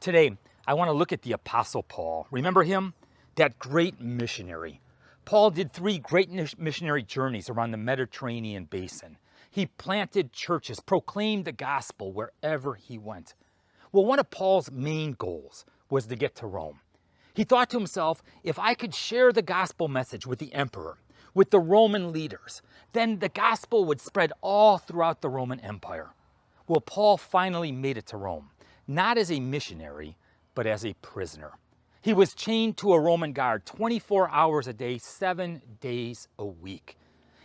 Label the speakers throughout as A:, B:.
A: Today, I want to look at the Apostle Paul. Remember him? That great missionary. Paul did 3 great missionary journeys around the Mediterranean basin. He planted churches, proclaimed the gospel wherever he went. Well, one of Paul's main goals was to get to Rome. He thought to himself, if I could share the gospel message with the emperor, with the Roman leaders, then the gospel would spread all throughout the Roman Empire. Well, Paul finally made it to Rome, not as a missionary, but as a prisoner. He was chained to a Roman guard 24 hours a day, 7 days a week.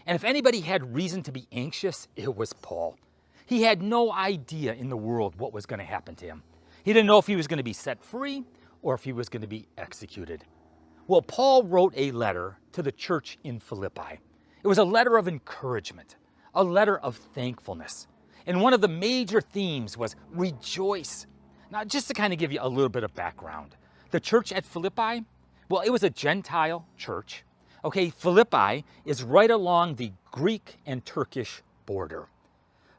A: And if anybody had reason to be anxious, it was Paul. He had no idea in the world what was going to happen to him. He didn't know if he was going to be set free or if he was going to be executed. Well, Paul wrote a letter to the church in Philippi. It was a letter of encouragement, a letter of thankfulness. And one of the major themes was rejoice. Now, just to kind of give you a little bit of background, the church at Philippi, well, it was a Gentile church. Okay, Philippi is right along the Greek and Turkish border.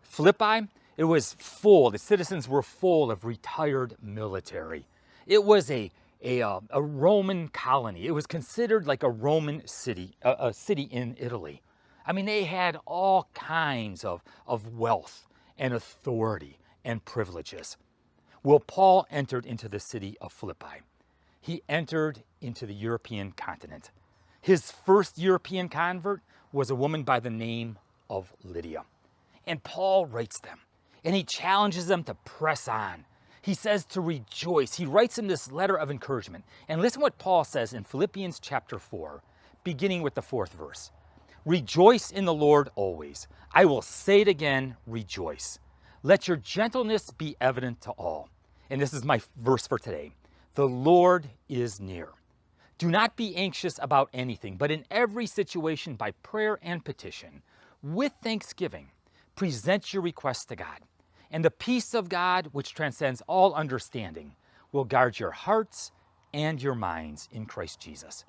A: Philippi, it was full, the citizens were full of retired military. It was a Roman colony. It was considered like a Roman city, a city in Italy. I mean, they had all kinds of wealth and authority and privileges. Well, Paul entered into the city of Philippi. He entered into the European continent. His first European convert was a woman by the name of Lydia. And Paul writes them, and he challenges them to press on. He says to rejoice. He writes them this letter of encouragement. And listen what Paul says in Philippians chapter 4, beginning with the 4th verse. Rejoice in the Lord always. I will say it again, rejoice. Let your gentleness be evident to all. And this is my verse for today. The Lord is near. Do not be anxious about anything, but in every situation by prayer and petition, with thanksgiving, present your requests to God. And the peace of God, which transcends all understanding, will guard your hearts and your minds in Christ Jesus.